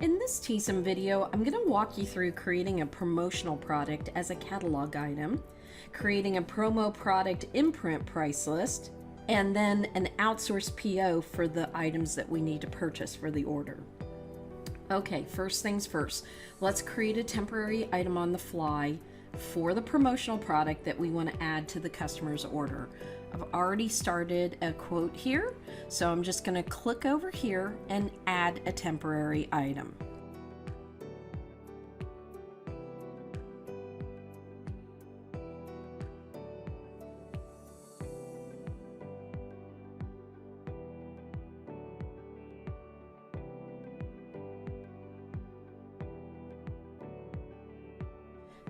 In this Teesom video, I'm going to walk you through creating a promotional product as a catalog item, creating a promo product imprint price list, and then an outsourced PO for the items that we need to purchase for the order. Okay, first things first, let's create a temporary item on the fly for the promotional product that we want to add to the customer's order. I've already started a quote here, so I'm just going to click over here and add a temporary item.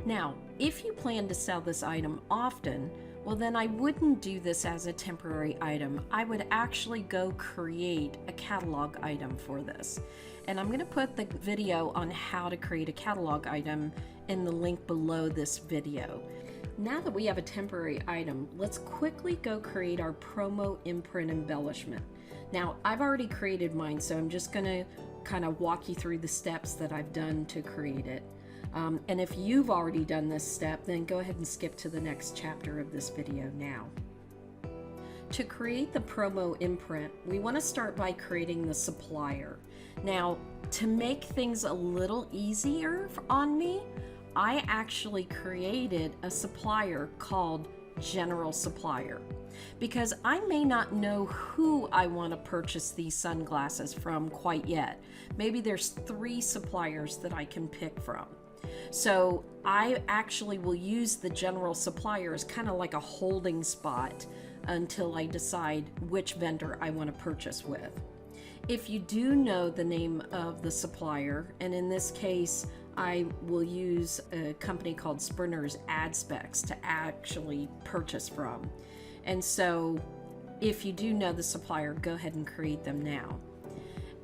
Now, if you plan to sell this item often, well then I wouldn't do this as a temporary item. I would actually go create a catalog item for this. And I'm going to put the video on how to create a catalog item in the link below this video. Now that we have a temporary item, let's quickly go create our promo imprint embellishment. Now, I've already created mine, so I'm just going to kind of walk you through the steps that I've done to create it. And if you've already done this step, then go ahead and skip to the next chapter of this video now. To create the promo imprint, we want to start by creating the supplier. Now, to make things a little easier on me, I actually created a supplier called General Supplier, because I may not know who I want to purchase these sunglasses from quite yet. Maybe there's 3 suppliers that I can pick from. So I actually will use the general supplier as kind of like a holding spot until I decide which vendor I want to purchase with. If you do know the name of the supplier, and in this case I will use a company called Sprinter's Ad Specs to actually purchase from. And so if you do know the supplier, go ahead and create them now.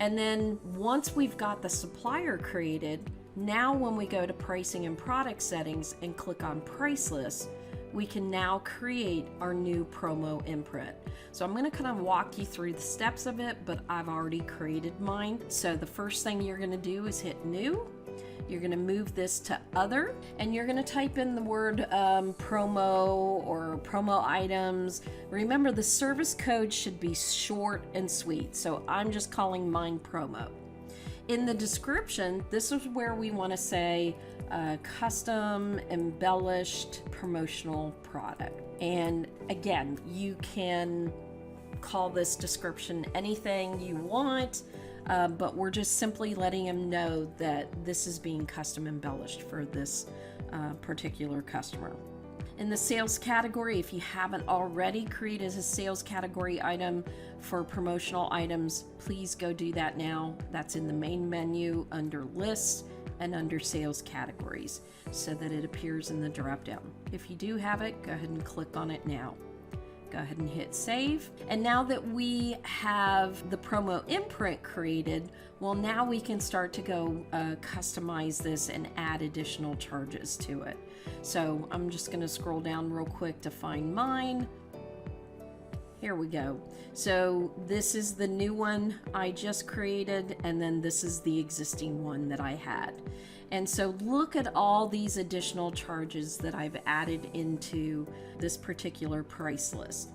And then once we've got the supplier created, now when we go to pricing and product settings and click on price list, we can now create our new promo imprint. So I'm going to kind of walk you through the steps of it, but I've already created mine. So the first thing you're going to do is hit new. You're going to move this to other, and you're going to type in the word promo or promo items. Remember, the service code should be short and sweet, so I'm just calling mine promo. In the description, this is where we want to say custom embellished promotional product. And again, you can call this description anything you want, but we're just simply letting them know that this is being custom embellished for this particular customer. In the sales category, if you haven't already created a sales category item for promotional items, please go do that now. That's in the main menu under lists and under sales categories so that it appears in the drop down. If you do have it, go ahead and click on it now. Go ahead and hit save. And now that we have the promo imprint created, well, now we can start to go customize this and add additional charges to it. So I'm just going to scroll down real quick to find mine. Here we go. So this is the new one I just created, and then this is the existing one that I had. And so look at all these additional charges that I've added into this particular price list.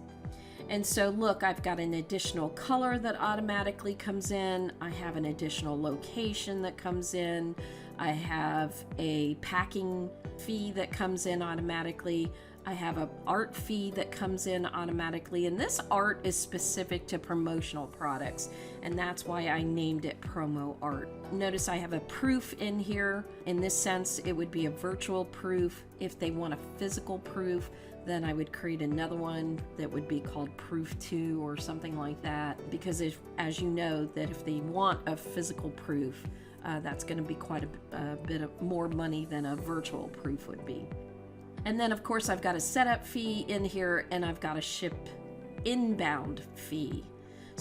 And so look, I've got an additional color that automatically comes in. I have an additional location that comes in. I have a packing fee that comes in automatically. I have an art fee that comes in automatically, and this art is specific to promotional products, and that's why I named it promo art. Notice I have a proof in here. In this sense, it would be a virtual proof. If they want a physical proof, then I would create another one that would be called proof 2 or something like that, because as you know, that if they want a physical proof, that's going to be quite a bit of more money than a virtual proof would be. And then of course I've got a setup fee in here, and I've got a ship inbound fee.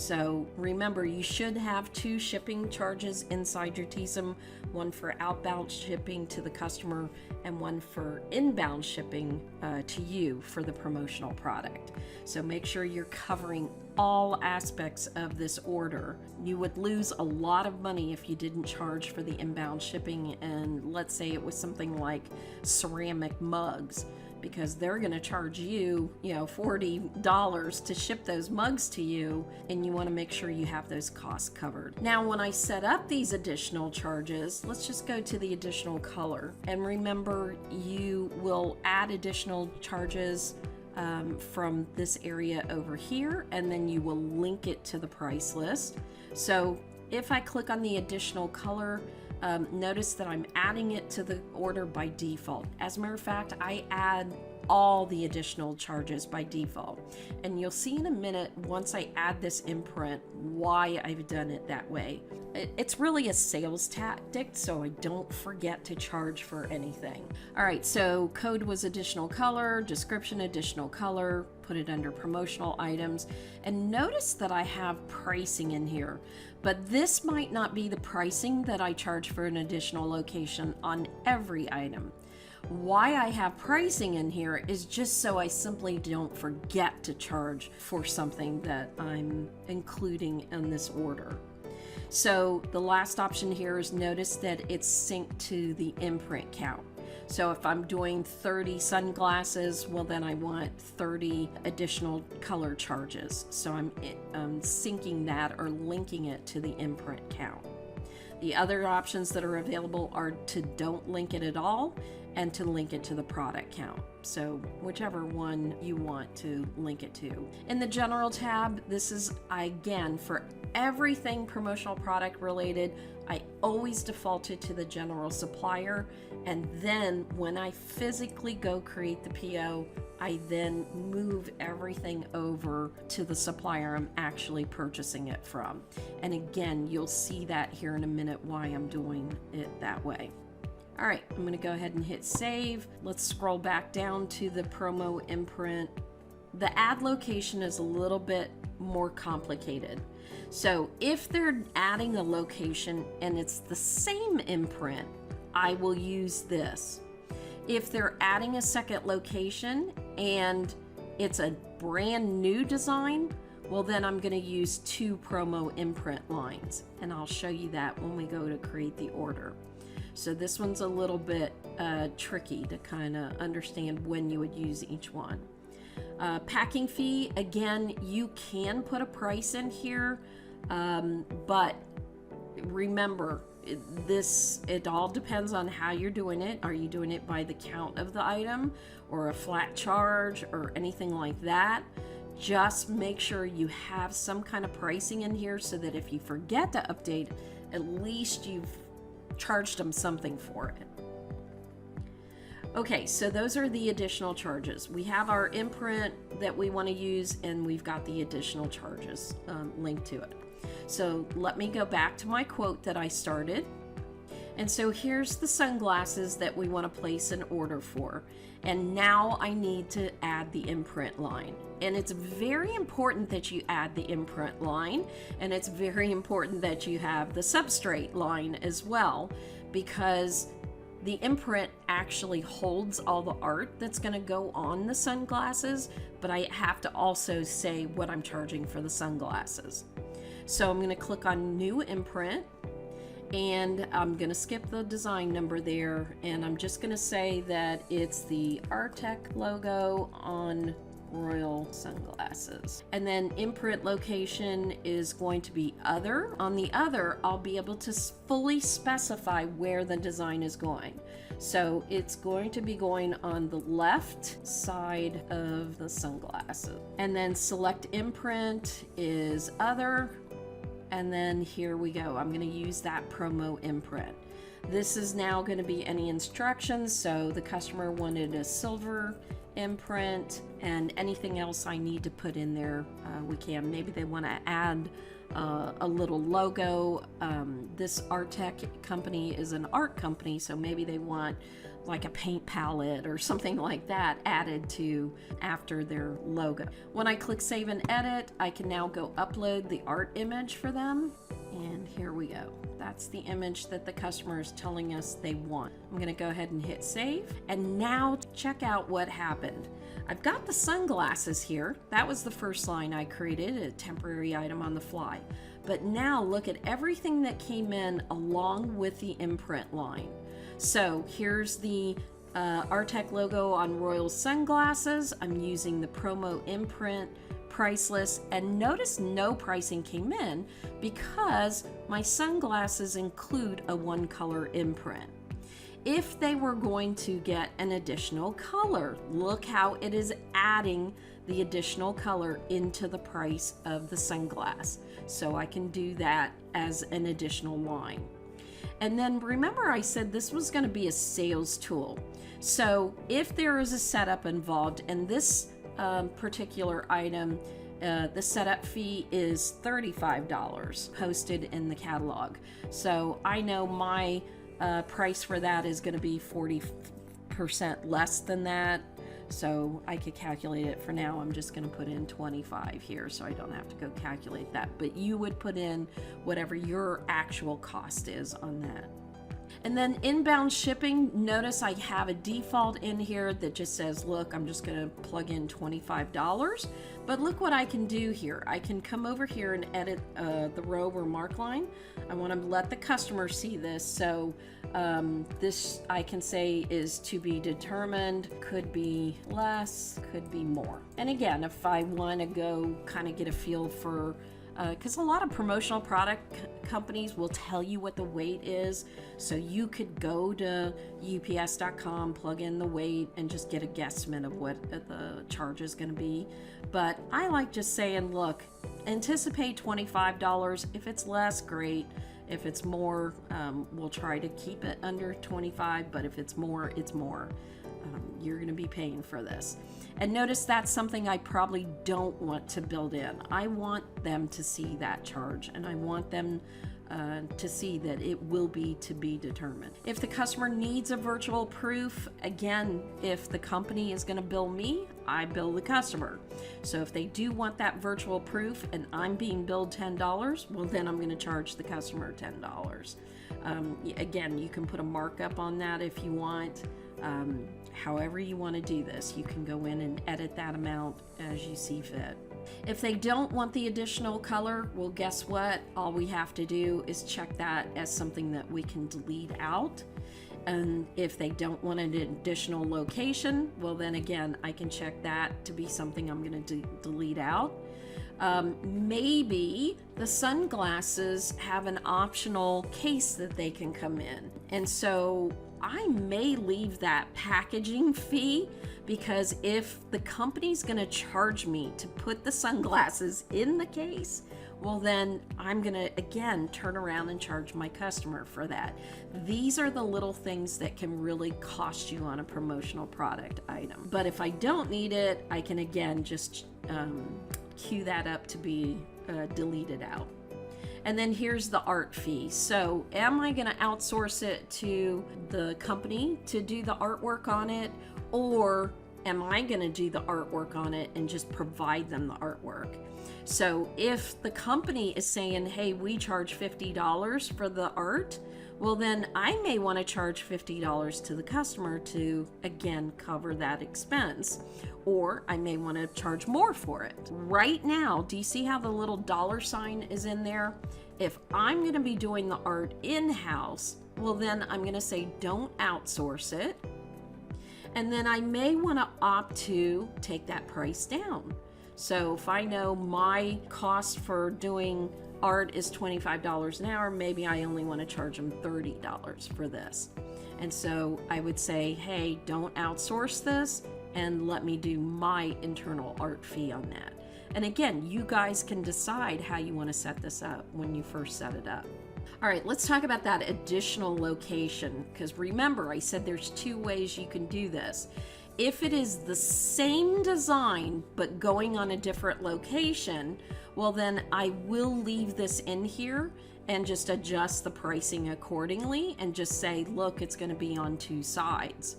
So remember, you should have 2 shipping charges inside your Teesom, one for outbound shipping to the customer and one for inbound shipping to you for the promotional product. So make sure you're covering all aspects of this order. You would lose a lot of money if you didn't charge for the inbound shipping, and let's say it was something like ceramic mugs, because they're going to charge you, $40 to ship those mugs to you, and you want to make sure you have those costs covered. Now, when I set up these additional charges, let's just go to the additional color. And remember, you will add additional charges from this area over here, and then you will link it to the price list. So if I click on the additional color, notice that I'm adding it to the order by default. As a matter of fact, I add all the additional charges by default. And you'll see in a minute, once I add this imprint, why I've done it that way. It's really a sales tactic, so I don't forget to charge for anything. All right, so code was additional color, description additional color, put it under promotional items, and notice that I have pricing in here. But this might not be the pricing that I charge for an additional location on every item. Why I have pricing in here is just so I simply don't forget to charge for something that I'm including in this order. So the last option here is, notice that it's synced to the imprint count. So if I'm doing 30 sunglasses, well then I want 30 additional color charges. So I'm syncing that or linking it to the imprint count. The other options that are available are to don't link it at all and to link it to the product count. So whichever one you want to link it to. In the general tab, this is, again, for everything promotional product related, I always default it to the general supplier, and then when I physically go create the PO, I then move everything over to the supplier I'm actually purchasing it from. And again, you'll see that here in a minute why I'm doing it that way. All right, I'm gonna go ahead and hit save. Let's scroll back down to the promo imprint. The add location is a little bit more complicated. So if they're adding a location and it's the same imprint, I will use this. If they're adding a second location and it's a brand new design, well then I'm going to use 2 promo imprint lines, and I'll show you that when we go to create the order. So this one's a little bit tricky to kind of understand when you would use each one. Packing fee, again, you can put a price in here, but remember, it all depends on how you're doing it. Are you doing it by the count of the item or a flat charge or anything like that? Just make sure you have some kind of pricing in here so that if you forget to update, at least you've charged them something for it. Okay, so those are the additional charges. We have our imprint that we want to use, and we've got the additional charges linked to it. So let me go back to my quote that I started. And so here's the sunglasses that we want to place an order for. And now I need to add the imprint line. And it's very important that you add the imprint line, and it's very important that you have the substrate line as well, because the imprint actually holds all the art that's going to go on the sunglasses, but I have to also say what I'm charging for the sunglasses. So I'm going to click on New Imprint, and I'm going to skip the design number there, and I'm just going to say that it's the Artec logo on Royal sunglasses. And then imprint location is going to be other. On the other, I'll be able to fully specify where the design is going. So it's going to be going on the left side of the sunglasses. And then select imprint is other. And then here we go. I'm going to use that promo imprint. This is now going to be any instructions. So the customer wanted a silver imprint, and anything else I need to put in there, we can. Maybe they want to add a little logo. This art tech company is an art company, so maybe they want like a paint palette or something like that added to after their logo. When I click save and edit, I can now go upload the art image for them. And here we go. That's the image that the customer is telling us they want. I'm going to go ahead and hit save. And now check out what happened. I've got the sunglasses here. That was the first line I created, a temporary item on the fly. But now look at everything that came in along with the imprint line. So here's the Artec logo on Royal sunglasses. I'm using the promo imprint, priceless, and notice no pricing came in because my sunglasses include a one color imprint. If they were going to get an additional color, look how it is adding the additional color into the price of the sunglass. So I can do that as an additional line. And then remember I said this was going to be a sales tool. So if there is a setup involved, and this particular item, the setup fee is $35 posted in the catalog. So I know my price for that is going to be 40% less than that. So I could calculate it. For now, I'm just going to put in 25 here so I don't have to go calculate that. But you would put in whatever your actual cost is on that. And then inbound shipping, notice I have a default in here that just says, look, I'm just going to plug in $25. But look what I can do here. I can come over here and edit the row or mark line. I want to let the customer see this. So this I can say is to be determined, could be less, could be more. And again, if I want to go kind of get a feel for because a lot of promotional product companies will tell you what the weight is, so you could go to ups.com, plug in the weight, and just get a guesstimate of what the charge is going to be. But I like just saying, look, anticipate $25. If it's less, great. If it's more, we'll try to keep it under 25, but if it's more, it's more. You're going to be paying for this. And notice that's something I probably don't want to build in. I want them to see that charge, and I want them to see that it will be to be determined. If the customer needs a virtual proof, again, if the company is going to bill me, I bill the customer. So if they do want that virtual proof and I'm being billed $10, well, then I'm going to charge the customer $10. Again, you can put a markup on that if you want. However you want to do this, you can go in and edit that amount as you see fit. If they don't want the additional color, well, guess what? All we have to do is check that as something that we can delete out. And if they don't want an additional location, well, then again, I can check that to be something I'm going to delete out. Maybe the sunglasses have an optional case that they can come in. And so I may leave that packaging fee, because if the company's going to charge me to put the sunglasses in the case, well, then I'm going to, again, turn around and charge my customer for that. These are the little things that can really cost you on a promotional product item. But if I don't need it, I can, again, just cue that up to be deleted out. And then here's the art fee. So am I going to outsource it to the company to do the artwork on it, or am I going to do the artwork on it and just provide them the artwork? So if the company is saying, hey, we charge $50 for the art, well, then I may want to charge $50 to the customer to, again, cover that expense. Or I may want to charge more for it. Right now, do you see how the little dollar sign is in there? If I'm going to be doing the art in-house, well, then I'm going to say don't outsource it. And then I may want to opt to take that price down. So if I know my cost for doing art is $25 an hour, maybe I only want to charge them $30 for this. And so I would say, hey, don't outsource this, and let me do my internal art fee on that. And again, you guys can decide how you want to set this up when you first set it up. All right, let's talk about that additional location, because remember, I said there's two ways you can do this. if it is the same design but going on a different location, well then I will leave this in here and just adjust the pricing accordingly and just say, look, it's going to be on 2 sides.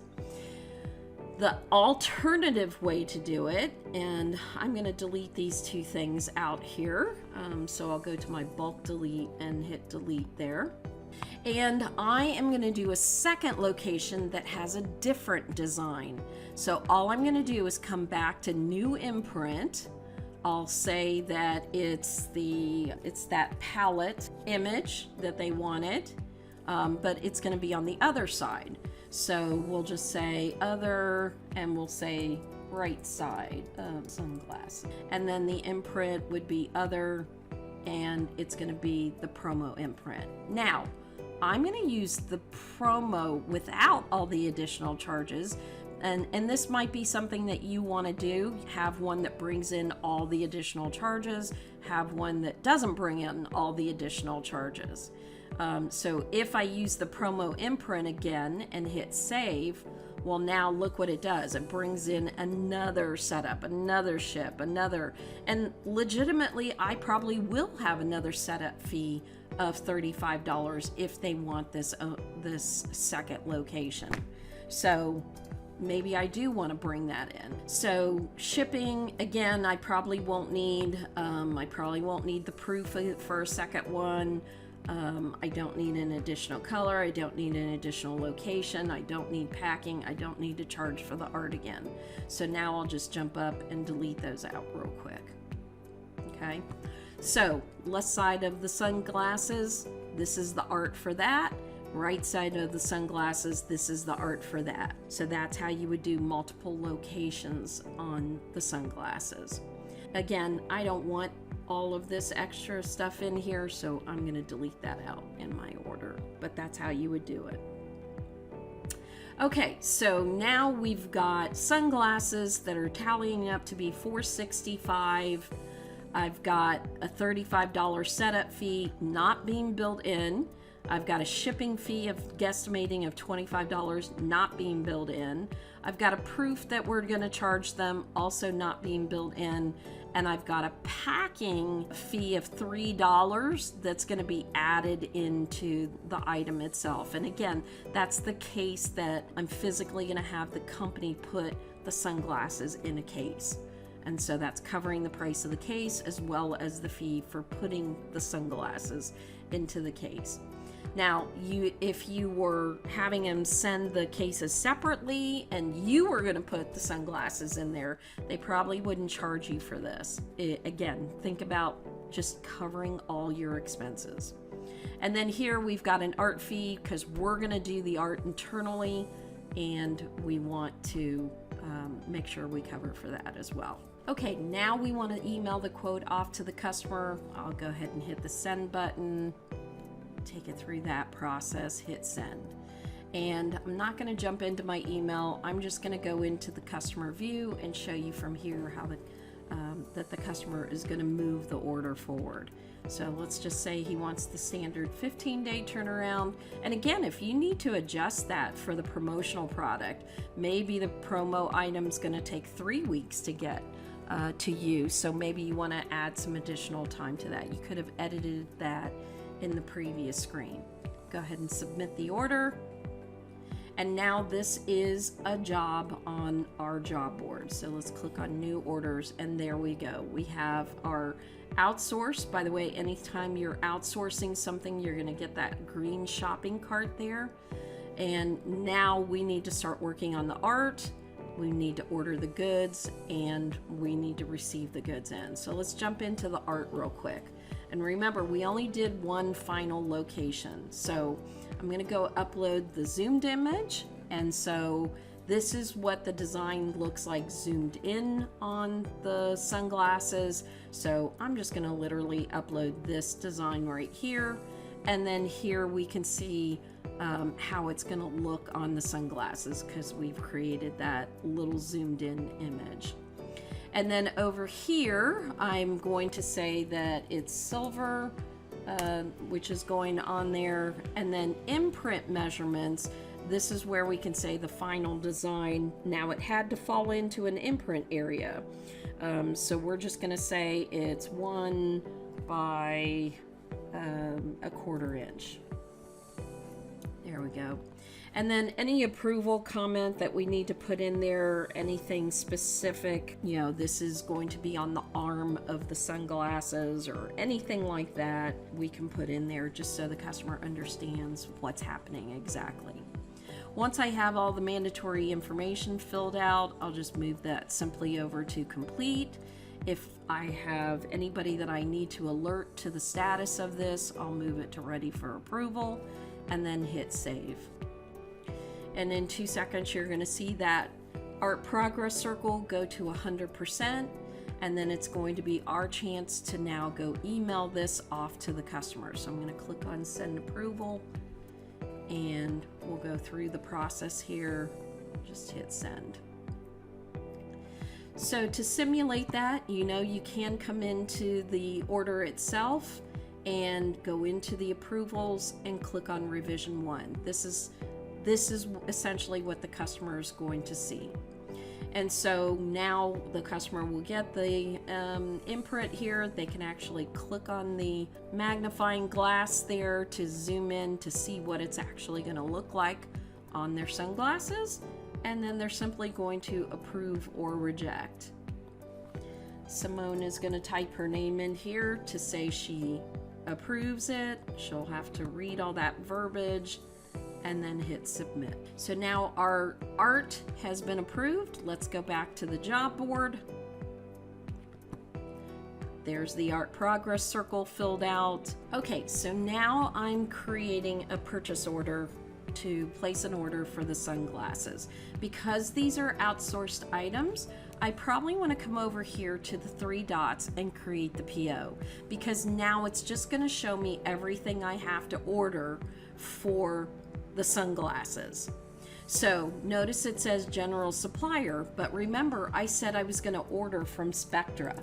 The alternative way to do it, and I'm going to delete these 2 things out here, so I'll go to my bulk delete and hit delete there. And I am going to do a second location that has a different design. So all I'm going to do is come back to new imprint. I'll say that it's that palette image that they wanted, but it's going to be on the other side. So we'll just say other, and we'll say right side of sunglasses. And then the imprint would be other, and it's going to be the promo imprint. Now, I'm going to use the promo without all the additional charges. And this might be something that you want to do. Have one that brings in all the additional charges. Have one that doesn't bring in all the additional charges. So if I use the promo imprint again and hit save, well, now look what it does. It brings in another setup, another ship, another. And legitimately, I probably will have another setup fee of $35 if they want this second location. So maybe I do want to bring that in. So shipping, again, I probably won't need the proof for a second one. I don't need an additional color. I don't need an additional location. I don't need packing. I don't need to charge for the art again. So now I'll just jump up and delete those out real quick. Okay. So left side of the sunglasses, this is the art for that. Right side of the sunglasses, this is the art for that. So that's how you would do multiple locations on the sunglasses. Again, I don't want all of this extra stuff in here, so I'm going to delete that out in my order, but that's how you would do it. Okay, so now we've got sunglasses that are tallying up to be $465. I've got a $35 setup fee not being built in. I've got a shipping fee of guesstimating of $25 not being built in. I've got a proof that we're going to charge them also not being built in. And I've got a packing fee of $3 that's going to be added into the item itself. And again, that's the case that I'm physically going to have the company put the sunglasses in a case. And so that's covering the price of the case as well as the fee for putting the sunglasses into the case. Now, if you were having them send the cases separately and you were going to put the sunglasses in there, they probably wouldn't charge you for this. Again, think about just covering all your expenses. And then here we've got an art fee because we're going to do the art internally, and we want to make sure we cover for that as well. Okay, now we want to email the quote off to the customer. I'll go ahead and hit the send button. Take it through that process, hit send. And I'm not going to jump into my email. I'm just going to go into the customer view and show you from here how that the customer is going to move the order forward. So let's just say he wants the standard 15-day turnaround. And again, if you need to adjust that for the promotional product, maybe the promo item's going to take 3 weeks to get to you. So maybe you want to add some additional time to that. You could have edited that in the previous screen. Go ahead and submit the order. And now this is a job on our job board. So let's click on new orders, and there we go. We have our outsourced. By the way, anytime you're outsourcing something, you're going to get that green shopping cart there. And now we need to start working on the art. We need to order the goods, and we need to receive the goods in. So let's jump into the art real quick. And remember, we only did one final location. So I'm going to go upload the zoomed image. And so this is what the design looks like zoomed in on the sunglasses. So I'm just going to literally upload this design right here. And then here we can see how it's going to look on the sunglasses because we've created that little zoomed in image. And then over here, I'm going to say that it's silver, which is going on there. And then imprint measurements, this is where we can say the final design. Now it had to fall into an imprint area. So we're just going to say it's 1 by a 1/4 inch. There we go. And then any approval comment that we need to put in there, anything specific, you know, this is going to be on the arm of the sunglasses or anything like that, we can put in there just so the customer understands what's happening exactly. Once I have all the mandatory information filled out, I'll just move that simply over to complete. If I have anybody that I need to alert to the status of this, I'll move it to ready for approval and then hit save. And in 2 seconds, you're going to see that art progress circle go to 100%, and then it's going to be our chance to now go email this off to the customer. So I'm going to click on send approval, and we'll go through the process here. Just hit send. So to simulate that, you know, you can come into the order itself and go into the approvals and click on revision 1. This is essentially what the customer is going to see. And so now the customer will get the imprint here. They can actually click on the magnifying glass there to zoom in to see what it's actually going to look like on their sunglasses. And then they're simply going to approve or reject. Simone is going to type her name in here to say she approves it. She'll have to read all that verbiage and then hit submit. So now our art has been approved. Let's go back to the job board. There's the art progress circle filled out. Okay, so now I'm creating a purchase order to place an order for the sunglasses. Because these are outsourced items, I probably want to come over here to the 3 dots and create the PO, because now it's just going to show me everything I have to order for the sunglasses. So notice it says general supplier, but remember I said I was going to order from Spectra.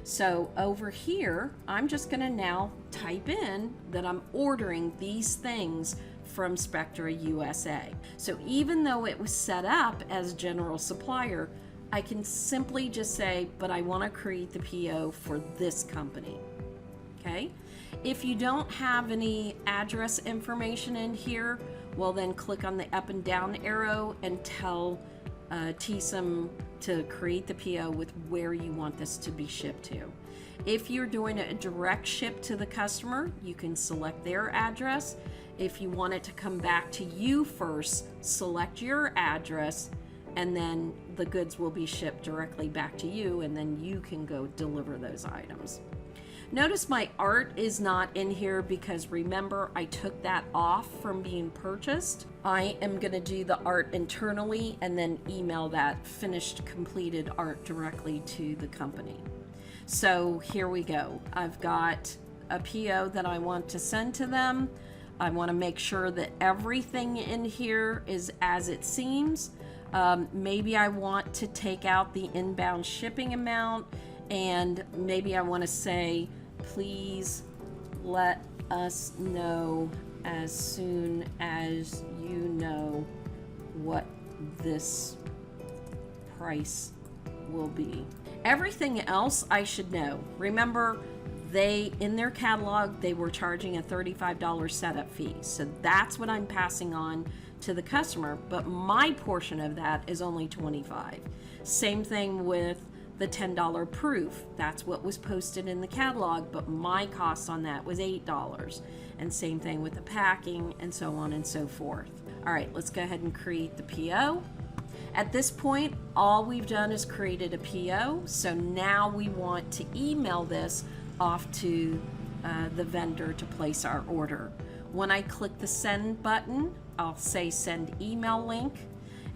So over here, I'm just going to now type in that I'm ordering these things from Spectra USA. So even though it was set up as general supplier, I can simply just say, but I want to create the PO for this company. Okay? If you don't have any address information in here, well then click on the up and down arrow and tell Teesom to create the PO with where you want this to be shipped to. If you're doing a direct ship to the customer, you can select their address. If you want it to come back to you first, select your address, and then the goods will be shipped directly back to you, and then you can go deliver those items. Notice my art is not in here because remember I took that off from being purchased. I am going to do the art internally and then email that finished completed art directly to the company. So here we go. I've got a PO that I want to send to them. I want to make sure that everything in here is as it seems. Maybe I want to take out the inbound shipping amount, and maybe I want to say, please let us know as soon as you know what this price will be. Everything else I should know. Remember, in their catalog, they were charging a $35 setup fee. So that's what I'm passing on to the customer, but my portion of that is only $25. Same thing with the $10 proof. That's what was posted in the catalog, but my cost on that was $8. And same thing with the packing and so on and so forth. All right, let's go ahead and create the PO. At this point, all we've done is created a PO. So now we want to email this off to the vendor to place our order. When I click the send button, I'll say send email link.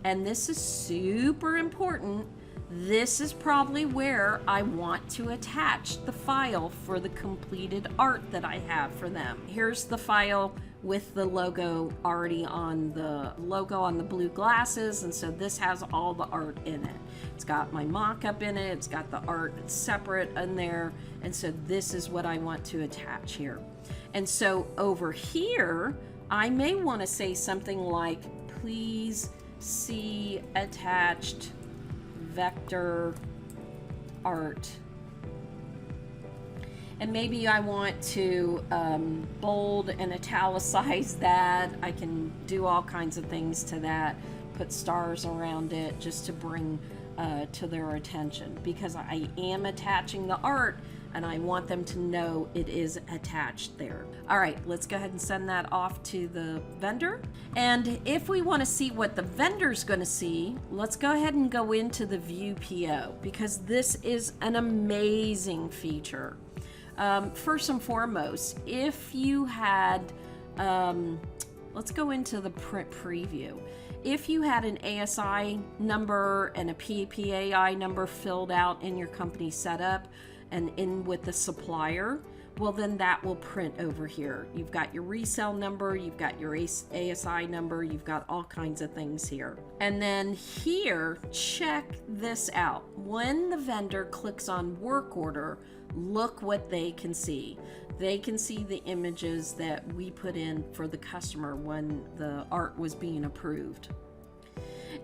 And this is super important. This is probably where I want to attach the file for the completed art that I have for them. Here's the file with the logo already on the blue glasses, and so this has all the art in it. It's got my mock-up in it, it's got the art separate in there, and so this is what I want to attach here. And so over here, I may want to say something like, please see attached vector art. And maybe I want to bold and italicize that. I can do all kinds of things to that, put stars around it just to bring to their attention, because I am attaching the art and I want them to know it is attached there. All right, let's go ahead and send that off to the vendor. And if we want to see what the vendor's going to see, let's go ahead and go into the view PO, because this is an amazing feature. First and foremost, if you had, let's go into the print preview. If you had an ASI number and a PPAI number filled out in your company setup and in with the supplier, well, then that will print over here. You've got your resale number, you've got your ASI number, you've got all kinds of things here. And then here, check this out. When the vendor clicks on work order, look what they can see. They can see the images that we put in for the customer when the art was being approved.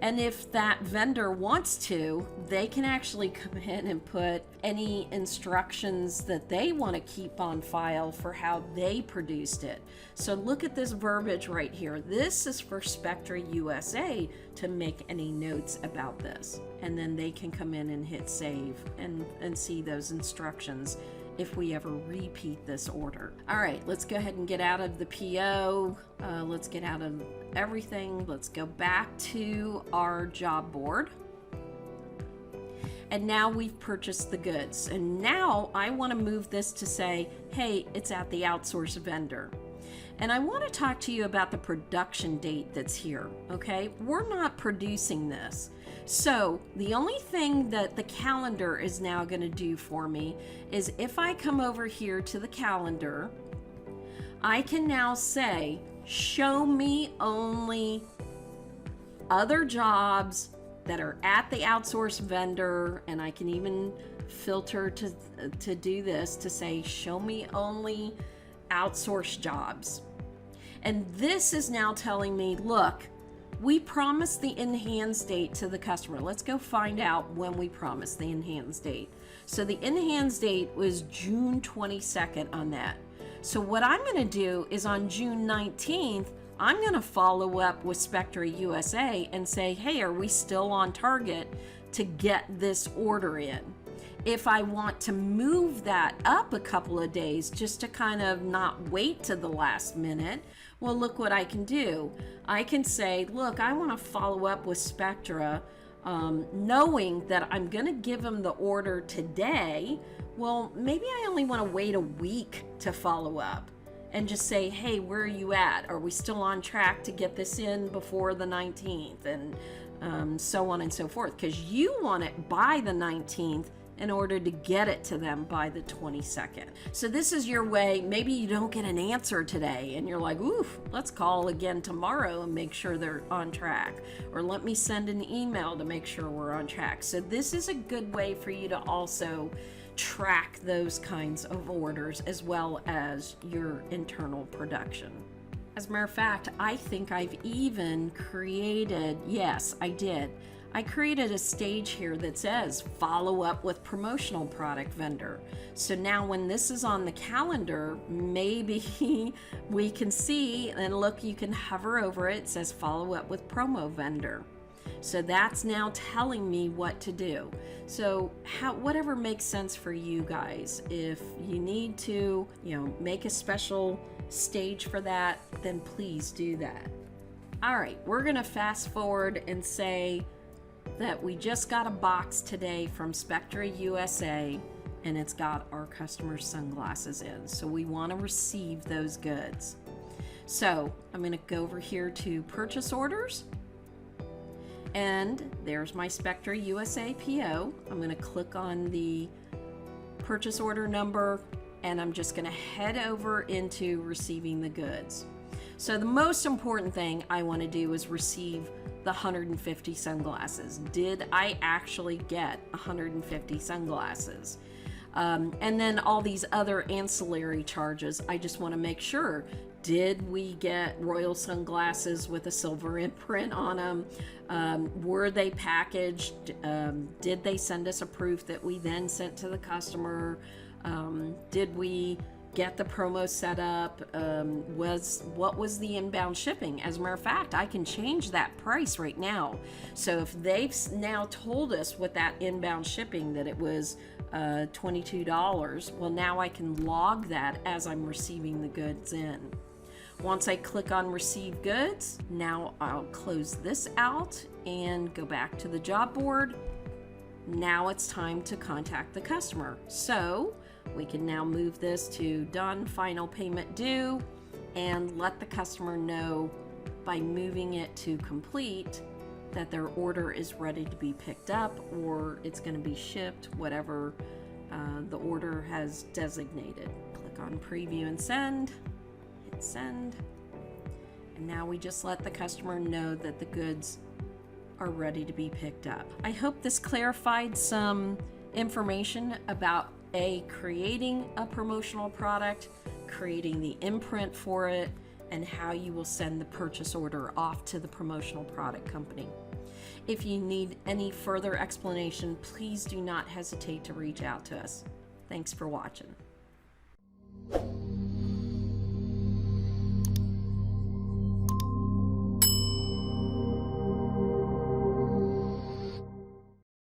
And if that vendor wants to, they can actually come in and put any instructions that they want to keep on file for how they produced it. So look at this verbiage right here. This is for Spectra USA to make any notes about this. And then they can come in and hit save and see those instructions if we ever repeat this order. All right, let's go ahead and get out of the PO. Let's get out of everything. Let's go back to our job board. And now we've purchased the goods. And now I want to move this to say, hey, it's at the outsourced vendor. And I want to talk to you about the production date that's here, okay? We're not producing this. So the only thing that the calendar is now going to do for me is if I come over here to the calendar, I can now say, show me only other jobs that are at the outsourced vendor, and I can even filter to do this to say, show me only outsourced jobs. And this is now telling me, look, we promised the in-hands date to the customer. Let's go find out when we promised the in-hands date. So the in-hands date was June 22nd on that. So what I'm going to do is on June 19th, I'm going to follow up with Spectra USA and say, hey, are we still on target to get this order in? If I want to move that up a couple of days just to kind of not wait to the last minute, well, look what I can do. I can say, look, I want to follow up with Spectra, knowing that I'm going to give them the order today. Well, maybe I only want to wait a week to follow up and just say, hey, where are you at? Are we still on track to get this in before the 19th? And so on and so forth, because you want it by the 19th in order to get it to them by the 22nd. So this is your way. Maybe you don't get an answer today and you're like, oof, let's call again tomorrow and make sure they're on track. Or let me send an email to make sure we're on track. So this is a good way for you to also track those kinds of orders as well as your internal production. As a matter of fact, I think I've even created, yes, I did. I created a stage here that says follow up with promotional product vendor. So now when this is on the calendar, maybe we can see, and look, you can hover over it. It says follow up with promo vendor. So that's now telling me what to do. So whatever makes sense for you guys. If you need to, make a special stage for that, then please do that. All right, we're gonna fast forward and say that we just got a box today from Spectra USA and it's got our customer's sunglasses in. So we want to receive those goods. So I'm going to go over here to purchase orders, and there's my Spectra USA PO. I'm going to click on the purchase order number and I'm just going to head over into receiving the goods. So the most important thing I want to do is receive the 150 sunglasses. Did I actually get 150 sunglasses? And then all these other ancillary charges, I just want to make sure, Did we get royal sunglasses with a silver imprint on them? Were they packaged? Did they send us a proof that we then sent to the customer? Did we get the promo set up? What was the inbound shipping? As a matter of fact, I can change that price right now. So if they've now told us with that inbound shipping that it was $22, well, now I can log that as I'm receiving the goods in. Once I click on receive goods, now I'll close this out and go back to the job board. Now it's time to contact the customer. So we can now move this to done, final payment due, and let the customer know by moving it to complete that their order is ready to be picked up, or it's going to be shipped, whatever the order has designated. Click on preview and send. Hit send, and now we just let the customer know that the goods are ready to be picked up. I hope this clarified some information about creating a promotional product, creating the imprint for it, and how you will send the purchase order off to the promotional product company. If you need any further explanation, please do not hesitate to reach out to us. Thanks for watching.